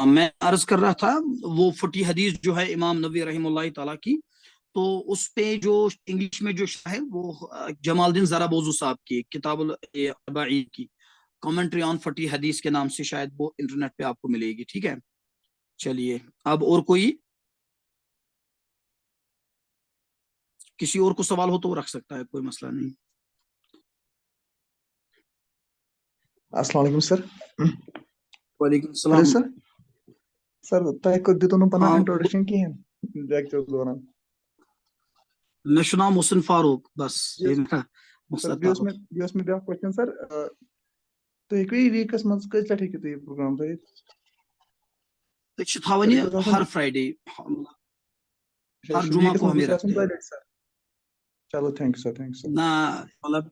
میں عرض کر رہا تھا وہ 40 حدیث جو ہے امام نووی رحمہ اللہ تعالیٰ کی، تو اس پہ جو انگلش میں جو ہے وہ جمال الدین زرابوزو صاحب کی کتاب الاربعین کی کامنٹری آن 40 حدیث کے نام سے شاید وہ انٹرنیٹ پہ آپ کو ملے گی. ٹھیک ہے، چلیے اب اور کوئی کسی اور کو سوال ہو تو وہ رکھ سکتا ہے، کوئی مسئلہ نہیں. السلام علیکم سر. وعلیکم ہیلو السلام. سر تۄہہِ دِتوٕ پنُن ہاں انٹروڈکشن کِہیٖنۍ لیکچر دوران. میں نام محسن فاروق، بس یہ میرا سر مقصد بیٚیہِ تعارف. اوس مےٚ بیٛاکھ کوسچن سر. تُہۍ ہیٚکوٕ یہِ ویٖکس منٛز کٔژِ لٹہِ ہیٚکِو تُہۍ یہِ پروگرام تھٲیِتھ؟ یہ تھاون سر یہ یہِ گوٚژھ آسُن ہر فرائیڈے، ہر جمعہ ویٖکس کو منٛز ہمیں گوٚژھ آسُن رکھتے ہیں. دۄیہِ لٹہِ سر. چلو thank you sir, thank you sir. نہ مطلب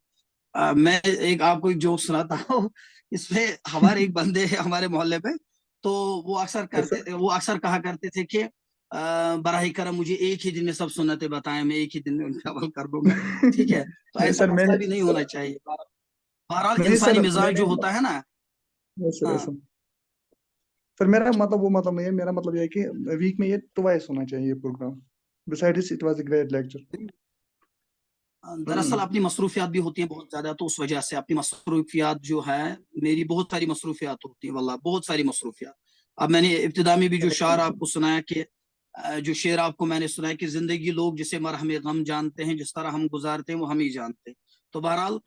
میں ایک آپ کو ایک جوک سناتا ہوں. اس میں ہمارے ایک بندے ہیں ہمارے محلے پہ، تو وہ اکثر کہا کرتے تھے کہ براہ کرم مجھے ایک ہی دن میں سب سنتیں بتائیں، میں ایک ہی دن میں ان پہ عمل کر دوں گا. ٹھیک ہے، تو نہیں ایسا سر میں مسئلہ نے بھی نہیں ہونا چاہیے. بہرحال نہیں انسانی سر میں مزاج نے جو ہوتا ہے نا. ہاں سر میرا مطلب وہ مطلب نہیں ہے، میرا مطلب یہ ہے کہ ویک میں یہ ٹوائس ہونا چاہیے یہ programme. Beside it was a great lecture. دراصل اپنی مصروفیات بھی ہوتی ہیں بہت زیادہ، تو اس وجہ سے اپنی مصروفیات جو ہے، میری بہت ساری مصروفیات ہوتی ہیں واللہ، بہت ساری مصروفیات. اب میں نے ابتدا میں بھی جو شعر آپ کو سنایا کہ جو شعر آپ کو میں نے سنایا کہ زندگی لوگ جسے مرہم غم جانتے ہیں، جس طرح ہم گزارتے ہیں وہ ہم ہی جانتے ہیں. تو بہرحال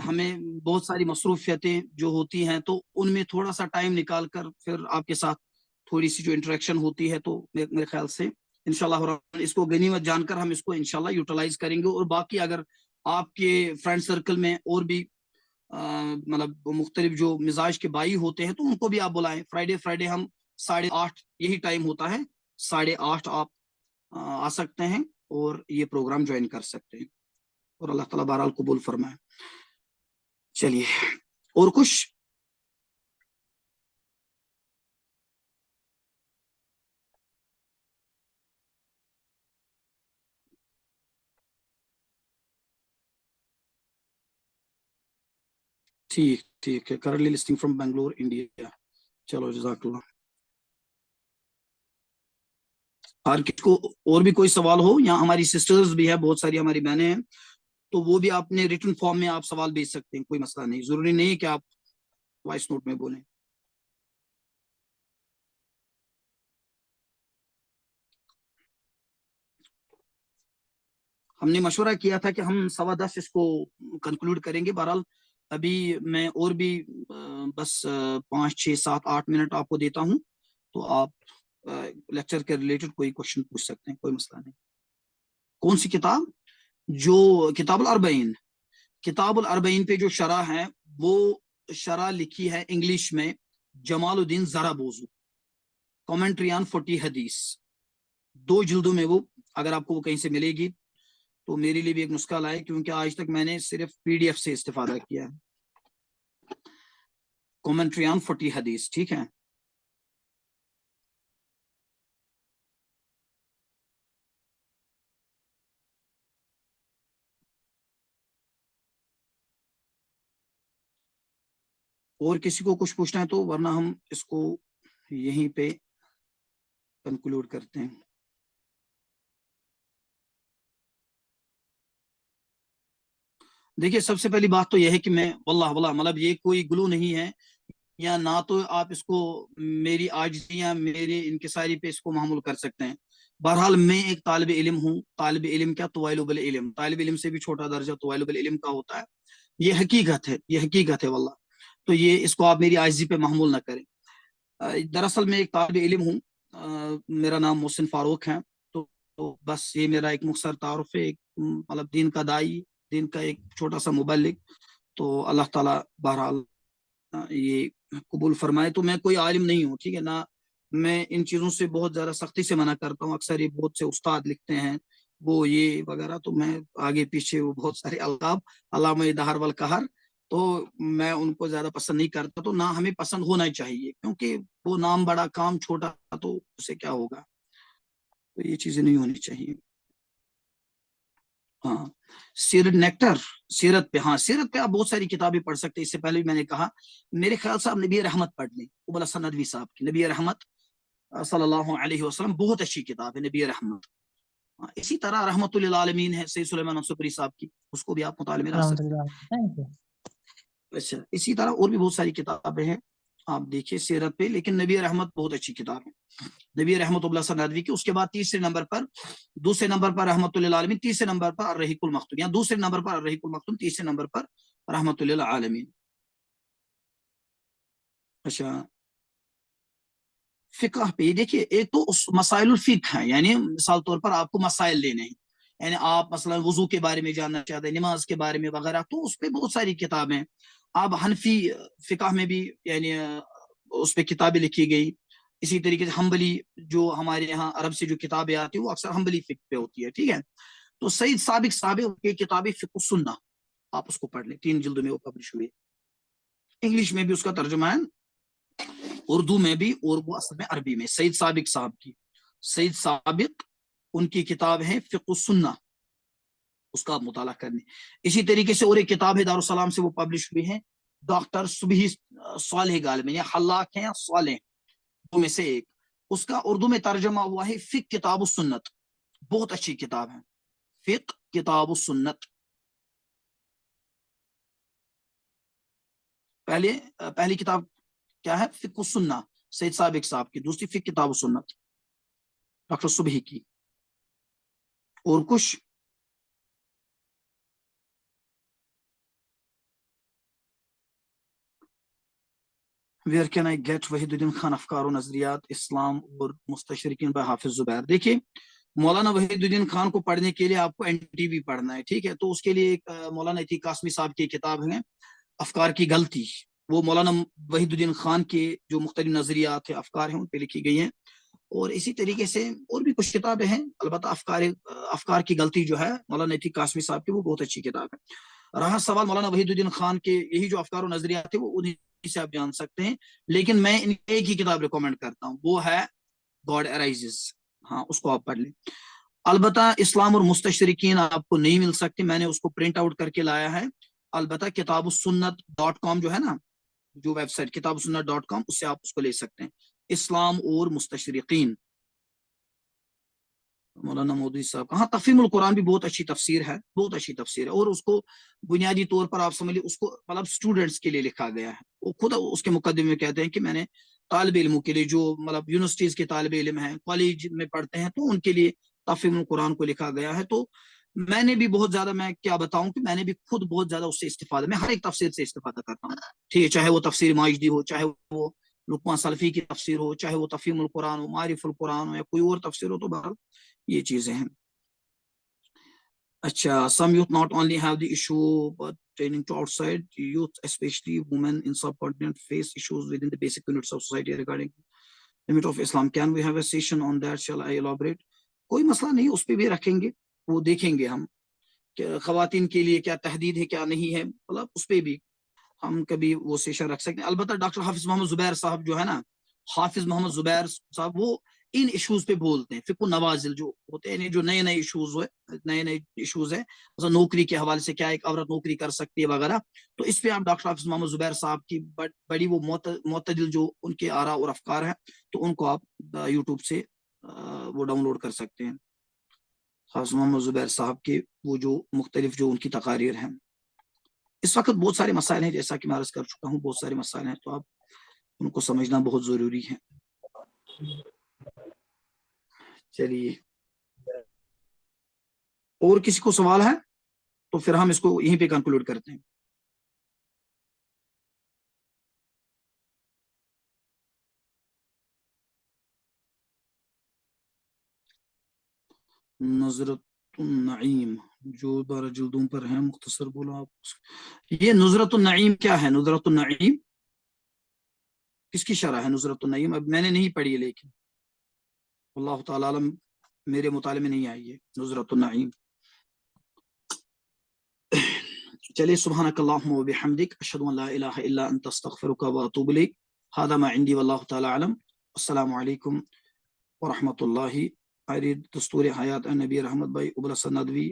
ہمیں بہت ساری مصروفیتیں جو ہوتی ہیں، تو ان میں تھوڑا سا ٹائم نکال کر پھر آپ کے ساتھ تھوڑی سی جو انٹریکشن ہوتی ہے، تو میرے خیال سے انشاءاللہ اس کو غنیمت جان کر ہم اس کو انشاءاللہ یوٹیلائز کریں گے. اور باقی اگر آپ کے فرینڈ سرکل میں اور بھی مطلب مختلف جو مزاج کے بائی ہوتے ہیں، تو ان کو بھی آپ بلائیں. فرائیڈے ہم 8:30 یہی ٹائم ہوتا ہے، 8:30 آپ آ سکتے ہیں اور یہ پروگرام جوائن کر سکتے ہیں، اور اللہ تعالیٰ بہرحال قبول فرمائے. چلیے اور کچھ. ٹھیک ہے. Currently listing from Bangalore India. چلو جزاک اللہ. ہر کسی کو اور بھی کوئی سوال ہو، یا ہماری سسٹرز بھی ہے بہت ساری ہماری بہنیں ہیں، تو وہ بھی آپ نے ریٹن فارم میں آپ سوال بھیج سکتے ہیں، کوئی مسئلہ نہیں. ضروری نہیں ہے کہ آپ وائس نوٹ میں بولیں. ہم نے مشورہ کیا تھا کہ ہم 10:15 اس کو کنکلوڈ کریں گے. بہرحال ابھی میں اور بھی بس 5 6 7 8 منٹ آپ کو دیتا ہوں، تو آپ لیکچر کے ریلیٹڈ کوئی کوشچن پوچھ سکتے ہیں، کوئی مسئلہ نہیں. کون سی کتاب؟ جو کتاب الاربعین پہ جو شرح ہے، وہ شرح لکھی ہے انگلش میں جمال الدین زرابوزو، کامنٹری آن 40 حدیث. 2 جلدوں میں وہ، اگر آپ کو وہ کہیں سے ملے گی تو میرے لیے بھی ایک نسخہ لائے، کیونکہ آج تک میں نے صرف PDF سے استفادہ کیا ہے. کامنٹری آن 40 حدیث. ٹھیک ہے. اور کسی کو کچھ پوچھنا ہے تو، ورنہ ہم اس کو یہیں پہ کنکلوڈ کرتے ہیں. دیکھیے سب سے پہلی بات تو یہ ہے کہ میں واللہ مطلب یہ کوئی گلو نہیں ہے، یا نہ تو آپ اس کو میری عاجزی یا میرے انکساری پہ اس کو معمول کر سکتے ہیں. بہرحال میں ایک طالب علم ہوں. طالب علم کیا، طویل العلم، طالب علم سے بھی چھوٹا درجہ طویل العلم کا ہوتا ہے. یہ حقیقت ہے، یہ حقیقت ہے واللہ. تو یہ اس کو آپ میری عاجزی پہ محمول نہ کریں. دراصل میں ایک طالب علم ہوں، میرا نام محسن فاروق ہے. تو بس یہ میرا ایک مختصر تعارف ہے، ایک مطلب دین کا دائی، دین کا ایک چھوٹا سا مبلغ. تو اللہ تعالیٰ بہرحال یہ قبول فرمائے. تو میں کوئی عالم نہیں ہوں، ٹھیک ہے نا. میں ان چیزوں سے بہت زیادہ سختی سے منع کرتا ہوں. اکثر یہ بہت سے استاد لکھتے ہیں وہ یہ وغیرہ، تو میں آگے پیچھے وہ بہت سارے القاب، علامہ دہر والقہر، تو میں ان کو زیادہ پسند نہیں کرتا. تو نہ ہمیں پسند ہونا چاہیے، کیونکہ وہ نام بڑا کام چھوٹا، تو اسے کیا ہوگا. تو یہ چیزیں نہیں ہونی چاہیے. ہاں سیرت نیکٹر، سیرت پہ، ہاں سیرت پہ آپ بہت ساری کتابیں پڑھ سکتے ہیں. اس سے پہلے بھی میں نے کہا میرے خیال سے آپ نبی رحمت پڑھ لیں، ابو الحسن ندوی صاحب کی نبی رحمت صلی اللہ علیہ وسلم، بہت اچھی کتاب ہے نبی رحمت. اسی طرح رحمت للعالمین ہے سید سلیمان منصوری صاحب کی، اس کو بھی آپ مطالعے میں لا الحمد سکتے للہ، تھینک یو. ہیں. اچھا اسی طرح اور بھی بہت ساری کتابیں ہیں آپ دیکھیے سیرت پہ، لیکن نبی رحمت بہت اچھی کتاب ہے نبی رحمت ابو الحسن ندوی کی. اس کے بعد تیسرے نمبر پر، دوسرے نمبر پر رحمت للعالمین، تیسرے نمبر پر الرحیق المختوم، یا دوسرے نمبر پر الرحیق المختوم، تیسرے نمبر پر رحمت للعالمین. اچھا فقہ پہ دیکھیے، ایک تو اس مسائل الفقہ ہیں، یعنی مثال طور پر آپ کو مسائل لینے ہیں، یعنی آپ مثلا وضو کے بارے میں جاننا چاہتے ہیں، نماز کے بارے میں وغیرہ، تو اس پہ بہت ساری کتابیں. آپ حنفی فقہ میں بھی یعنی اس پہ کتابیں لکھی گئی. اسی طریقے سے حنبلی جو ہمارے یہاں عرب سے جو کتابیں آتی ہیں وہ اکثر حنبلی فقہ پہ ہوتی ہے. ٹھیک ہے، تو سید سابق صاحب کی کتاب فقہ السنہ، آپ اس کو پڑھ لیں، 3 جلدوں میں وہ پبلش ہوئی. انگلش میں بھی اس کا ترجمہ ہے، اردو میں بھی، اور وہ اصل میں عربی میں. سید سابق صاحب کی، سید سابق ان کی کتاب ہے فقہ السنہ، اس کا آپ مطالعہ کرنے. اسی طریقے سے اور ایک کتاب ہے دارالسلام سے وہ پبلش ہوئی ہے، ڈاکٹر صبحی صالح غالب، یا خلاق ہیں یا صالح، دو میں سے ایک. اس کا اردو میں ترجمہ ہوا ہے فقہ کتاب السنت، بہت اچھی کتاب ہے فقہ کتاب السنت. پہلی کتاب کیا ہے؟ فقہ السنہ سید سابق صاحب کی، دوسری فقہ کتاب السنت ڈاکٹر صبحی کی. اور کچھ where can I get Wahiduddin Khan افکار و نظریات اسلام اور مستشرقین بائی حافظ زبیر. دیکھیے مولانا وحید الدین خان کو پڑھنے کے لیے آپ کو NTV پڑھنا ہے. ٹھیک ہے، تو اس کے لیے ایک مولانا عتیق قاسمی صاحب کی کتاب ہے افکار کی غلطی، وہ مولانا وحید الدین خان کے جو مختلف نظریات ہیں، افکار ہیں، ان پہ لکھی گئی ہیں. اور اسی طریقے سے اور بھی کچھ کتابیں ہیں، البتہ افکار کی غلطی جو ہے مولانا عتیق قاسمی صاحب کی، وہ بہت اچھی کتاب ہے. رہا سوال مولانا وحید الدین خان کے یہی جو افکار و نظریات ہیں، وہ انہیں سے آپ جان سکتے ہیں، لیکن میں ان ایک ہی کتاب ریکمینڈ کرتا ہوں، وہ ہے گاڈ ارائزز. ہاں اس کو آپ پڑھ لیں. البتہ اسلام اور مستشرقین آپ کو نہیں مل سکتی، میں نے اس کو پرنٹ آؤٹ کر کے لایا ہے. البتہ کتاب السنت.com جو ہے نا، جو ویب سائٹ کتاب السنت.com، اس سے آپ اس کو لے سکتے ہیں. اسلام اور مستشرقین مولانا مودودی صاحب. ہاں تفہیم القرآن بھی بہت اچھی تفسیر ہے، بہت اچھی تفسیر ہے، اور اس کو بنیادی طور پر آپ سمجھ لیں اس کو مطلب اسٹوڈنٹس کے لیے لکھا گیا ہے. وہ خود اس کے مقدمے میں کہتے ہیں کہ میں نے طالب علموں کے لیے، جو مطلب یونیورسٹیز کے طالب علم ہیں، کالج میں پڑھتے ہیں، تو ان کے لیے تفہیم القرآن کو لکھا گیا ہے. تو میں نے بھی بہت زیادہ، میں کیا بتاؤں کہ میں نے بھی خود بہت زیادہ اس سے استفادہ، میں ہر ایک تفسیر سے استفادہ کرتا ہوں. ٹھیک ہے، چاہے وہ تفسیر ماجدی ہو، چاہے وہ لقمان سلفی کی تفسیر ہو، چاہے وہ تفہیم القرآن ہو، معارف القرآن ہو، یا کوئی اور تفسیر ہو، تو بہرحال یہ چیزیں ہیں. اچھا some youth not only have the issue but training to outside youth, especially women in subcontinent, face issues within the basic units of society regarding limit of Islam. Can we have a session on that? Shall I elaborate? کوئی مسئلہ نہیں، اس پہ بھی رکھیں گے، وہ دیکھیں گے ہم کہ خواتین کے لیے کیا تحدید ہے کیا نہیں ہے، مطلب اس پہ بھی ہم کبھی وہ سیشن رکھ سکتے ہیں. البتہ ڈاکٹر حافظ محمد زبیر صاحب جو ہے نا، حافظ محمد زبیر صاحب، وہ ان ایشوز پہ بولتے ہیں، فقہ نوازل جو ہوتے ہیں، جو نئے ایشوز ہے، مثلا نوکری کے حوالے سے کیا ایک عورت نوکری کر سکتی ہے وغیرہ. تو اس پہ آپ ڈاکٹر حافظ محمد زبیر صاحب کی بڑی وہ معتدل جو ان کے آراء اور افکار ہیں، تو ان کو آپ یوٹیوب سے وہ ڈاؤن لوڈ کر سکتے ہیں. حافظ محمد زبیر صاحب کے وہ جو مختلف جو ان کی تقاریر ہیں. اس وقت بہت سارے مسائل ہیں، جیسا کہ میں عرض کر چکا ہوں، بہت سارے مسائل ہیں، تو آپ ان کو سمجھنا بہت ضروری ہے. چلیے، اور کسی کو سوال ہے تو پھر ہم اس کو یہیں پہ کنکلوڈ کرتے ہیں. نظرت النعیم جو 12 جلدوں پر ہے، مختصر بولو آپ. یہ نظرت النعیم کیا ہے؟ نظرت النعیم کس کی شرح ہے؟ نظرت النعیم اب میں نے نہیں پڑھی ہے، لیکن اللہ تعالیٰ عالم میرے مطالعے میں نہیں آئی ہے نظرت النعیم. چلیے، سبحانک اللہم و بحمدک، اشہد ان لا الہ الا انت، استغفرک و اتوب الیک. ھذا ما عندی واللہ تعالی اعلم. السلام علیکم ورحمۃ اللہ. دستور حیات نبی رحمت بھائی ابو الحسن ندوی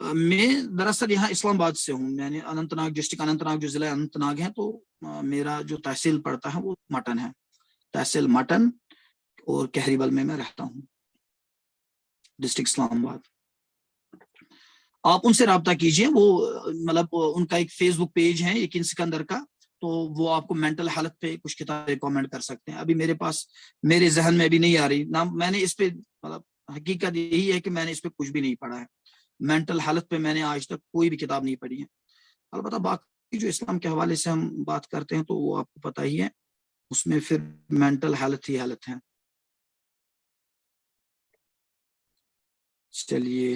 میں دراصل یہاں اسلام آباد سے ہوں، میں نے اننت ناگ ڈسٹرکٹ اننت ناگ جو ضلع اننت ناگ ہے، تو میرا جو تحصیل پڑتا ہے وہ مٹن ہے، تحصیل مٹن، اور کہریبل میں رہتا ہوں، ڈسٹرکٹ اسلام آباد۔ آپ ان سے رابطہ کیجئے، وہ مطلب ان کا ایک فیس بک پیج ہے یقین سکندر کا، تو وہ آپ کو مینٹل ہیلتھ پہ کچھ کتابیں ریکمینڈ کر سکتے ہیں۔ ابھی میرے پاس، میرے ذہن میں ابھی نہیں آ رہی نہ، میں نے اس پہ مطلب حقیقت یہی ہے کہ میں نے اس پہ کچھ بھی نہیں پڑھا ہے، مینٹل ہیلتھ پہ میں نے آج تک کوئی بھی کتاب نہیں پڑھی ہے۔ البتہ باقی جو اسلام کے حوالے سے ہم بات کرتے ہیں تو وہ آپ کو پتہ ہی ہے، اس میں پھر مینٹل ہیلتھ ہی ہیلتھ ہے۔ چلیے،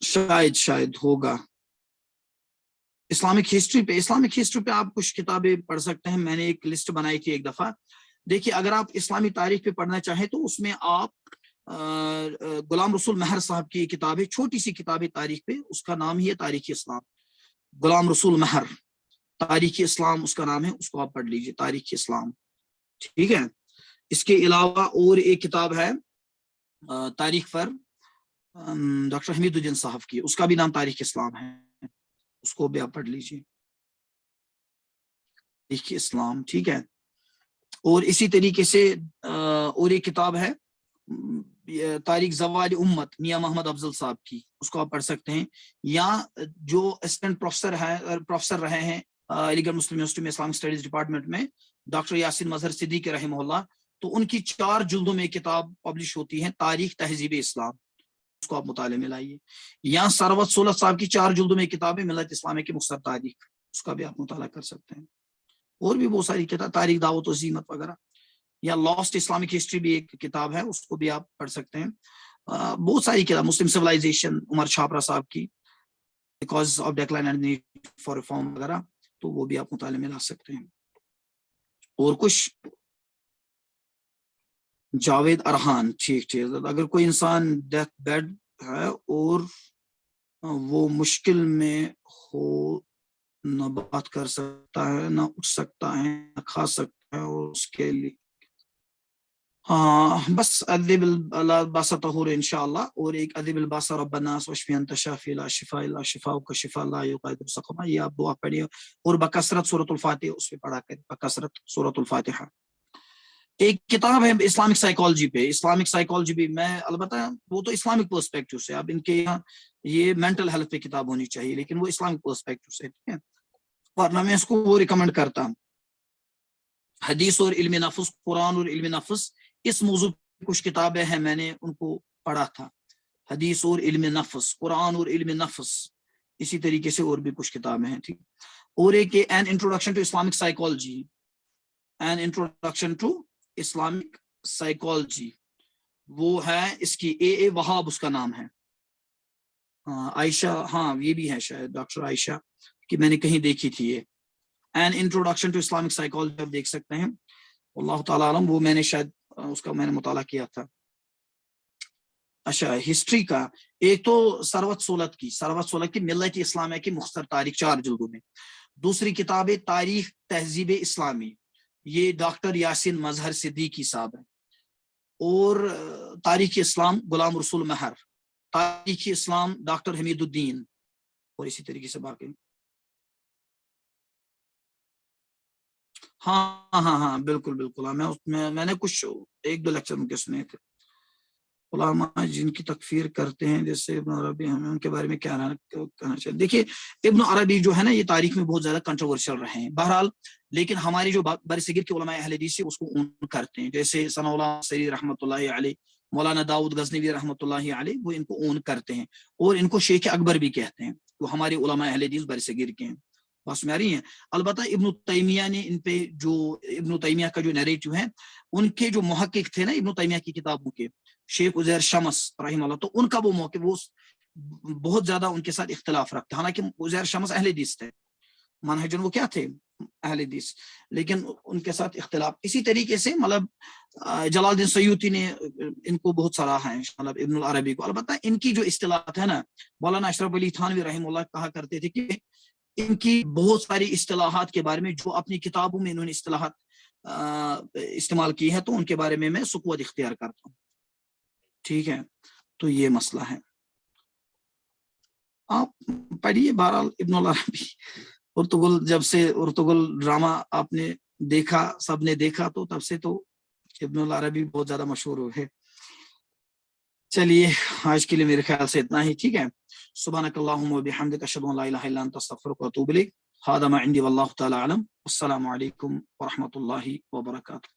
شاید ہوگا اسلامک ہسٹری پہ آپ کچھ کتابیں پڑھ سکتے ہیں۔ میں نے ایک لسٹ بنائی تھی ایک دفعہ، دیکھیے اگر آپ اسلامی تاریخ پہ پڑھنا چاہیں تو اس میں آپ غلام رسول مہر صاحب کی کتاب ہے، چھوٹی سی کتاب ہے تاریخ پہ، اس کا نام ہی ہے تاریخ اسلام، غلام رسول مہر، تاریخ اسلام اس کا نام ہے، اس کو آپ پڑھ لیجئے، تاریخ اسلام، ٹھیک ہے۔ اس کے علاوہ اور ایک کتاب ہے تاریخ پر ڈاکٹر حمید الدین صاحب کی، اس کا بھی نام تاریخ اسلام ہے، اس کو بھی آپ پڑھ لیجئے، تاریخ اسلام، ٹھیک ہے۔ اور اسی طریقے سے اور ایک کتاب ہے تاریخ زوال امت، میاں محمد افضل صاحب کی، اس کو آپ پڑھ سکتے ہیں۔ یا جو اسسٹنٹ پروفیسر رہے ہیں علی گڑھ مسلم یونیورسٹی میں اسلامک اسٹڈیز ڈپارٹمنٹ میں، ڈاکٹر یاسین مظہر صدیقی رحمہ اللہ، تو ان کی 4 جلدوں میں کتاب پبلش ہوتی ہے، تاریخ تہذیب اسلام، اس کو آپ مطالعے میں لائیے۔ یا سروت سولت صاحب کی 4 جلدوں میں کتاب ہے ملت اسلامیہ کی مختصر تاریخ، اس کا بھی آپ مطالعہ کر سکتے ہیں۔ اور بھی بہت ساری کتاب، تاریخ دعوت و زینت وغیرہ، یا لاسٹ اسلامک ہسٹری بھی ایک کتاب ہے، اس کو بھی آپ پڑھ سکتے ہیں۔ بہت ساری کتاب، مسلم سویلائزیشن عمر چھاپرا صاحب کی، because of decline and need for reform وغیرہ، تو وہ بھی آپ مطالعے میں لا سکتے ہیں۔ اور کچھ جاوید ارحان، ٹھیک، اگر کوئی انسان ڈیتھ بیڈ ہے اور وہ مشکل میں ہو، نہ بات کر سکتا ہے، نہ اٹھ سکتا ہے، نہ کھا سکتا ہے، اور اس کے لیے بس ادب الباس طہور انشاءاللہ، اور ایک ادب الباس رب الناس واشفی انت شافی لا شفاء الا شفاءک شفاء لا یغادر سقما، یہ آپ دعا پڑھیے، اور بکثرت سورۃ الفاتحہ اس پہ پڑھا کریں، بکثرت سورۃ الفاتحہ۔ ایک کتاب ہے اسلامک سائیکالوجی پہ، اسلامک سائیکالوجی بھی، میں البتہ وہ تو اسلامک پرسپیکٹو سے، اب ان کے یہاں یہ مینٹل ہیلتھ پہ کتاب ہونی چاہیے، لیکن وہ اسلامک پرسپیکٹو سے، ٹھیک ہے، ورنہ میں اس کو وہ ریکمینڈ کرتا ہوں۔ حدیث اور علم نفس، قرآن اور علم نفس، اس موضوع پہ کچھ کتابیں ہیں، میں نے ان کو پڑھا تھا، حدیث اور علم نفس، قرآن اور علم نفس، اسی طریقے سے اور بھی کچھ کتابیں ہیں، ٹھیک۔ اور ایک an introduction to Islamic psychology, an introduction to Islamic psychology, وہ ہے اس کی اے وہاب اس کا نام ہے، عائشہ، ہاں یہ بھی ہے شاید ڈاکٹر عائشہ کہ میں نے کہیں دیکھی تھی یہ، an introduction to Islamic psychology, آپ دیکھ سکتے ہیں، اللہ تعالیٰ عالم، وہ میں نے شاید اس کا میں نے مطالعہ کیا تھا۔ اچھا، ہسٹری کا ایک تو سروت سولت کی ملت اسلامیہ کی مختصر تاریخ 4 جلدوں میں، دوسری کتاب ہے تاریخ تہذیب اسلامی، یہ ڈاکٹر یاسین مظہر صدیقی صاحب ہے، اور تاریخ اسلام غلام رسول مہر، تاریخ اسلام ڈاکٹر حمید الدین، اور اسی طریقے سے باقی۔ ہاں بالکل، میں نے کچھ 1-2 لیکچر ان کے سنے تھے، علماء جن کی تکفیر کرتے ہیں جیسے ابن عربی، ہمیں ان کے بارے میں کیا کہنا چاہیے؟ دیکھیے ابن عربی جو ہے نا، یہ تاریخ میں بہت زیادہ کنٹروورشل رہے ہیں بہرحال، لیکن ہماری جو برصغیر کے علماء اہل حدیث سے اس کو اون کرتے ہیں، جیسے ثناء اللہ سری رحمۃ اللہ علیہ، مولانا داؤد غزنوی رحمۃ اللہ علیہ، وہ ان کو اون کرتے ہیں، اور ان کو شیخ اکبر بھی کہتے ہیں، وہ ہمارے علماء اہل حدیث برصغیر کے ہیں، بس میں آ رہی ہیں۔ البتہ ابن تیمیہ نے ان پہ جو ابن تیمیہ کا جو نیریٹو ہے، ان کے جو محقق تھے نا ابن تیمیہ کی کتابوں کے، شیخ عزیر شمس رحمہ اللہ، تو ان کا وہ موقع، وہ بہت زیادہ ان کے ساتھ اختلاف رکھتے، حالانکہ عزیر شمس اہل حدیث تھے، منہجن وہ کیا تھے، اہل حدیث، لیکن ان کے ساتھ اختلاف۔ اسی طریقے سے مطلب جلال الدین سیوطی نے ان کو بہت سراہا ہے، مطلب ابن العربی کو۔ البتہ ان کی جو اصطلاحات ہے نا، مولانا اشرف علی تھانوی رحمہ اللہ کہا کرتے تھے کہ ان کی بہت ساری اصطلاحات کے بارے میں جو اپنی کتابوں میں انہوں نے اصطلاحات استعمال کی ہے، تو ان کے بارے میں سکوت اختیار کرتا ہوں، ٹھیک ہے۔ تو یہ مسئلہ ہے. آپ پڑھیے بہرحال ابن العربی ارطغرل، جب سے ارطغرل ڈرامہ آپ نے دیکھا، سب نے دیکھا، تو تب سے تو ابن العربی بہت زیادہ مشہور ہے. چلیے آج کے لیے میرے خیال سے اتنا ہی ٹھیک ہے. سبحانک اللہم و بحمدک اشہد ان لا الہ الا انت استغفرک و اتوب الیک. ھذا ما عندی واللہ تعالی اعلم. السلام علیکم ورحمۃ اللہ وبرکاتہ.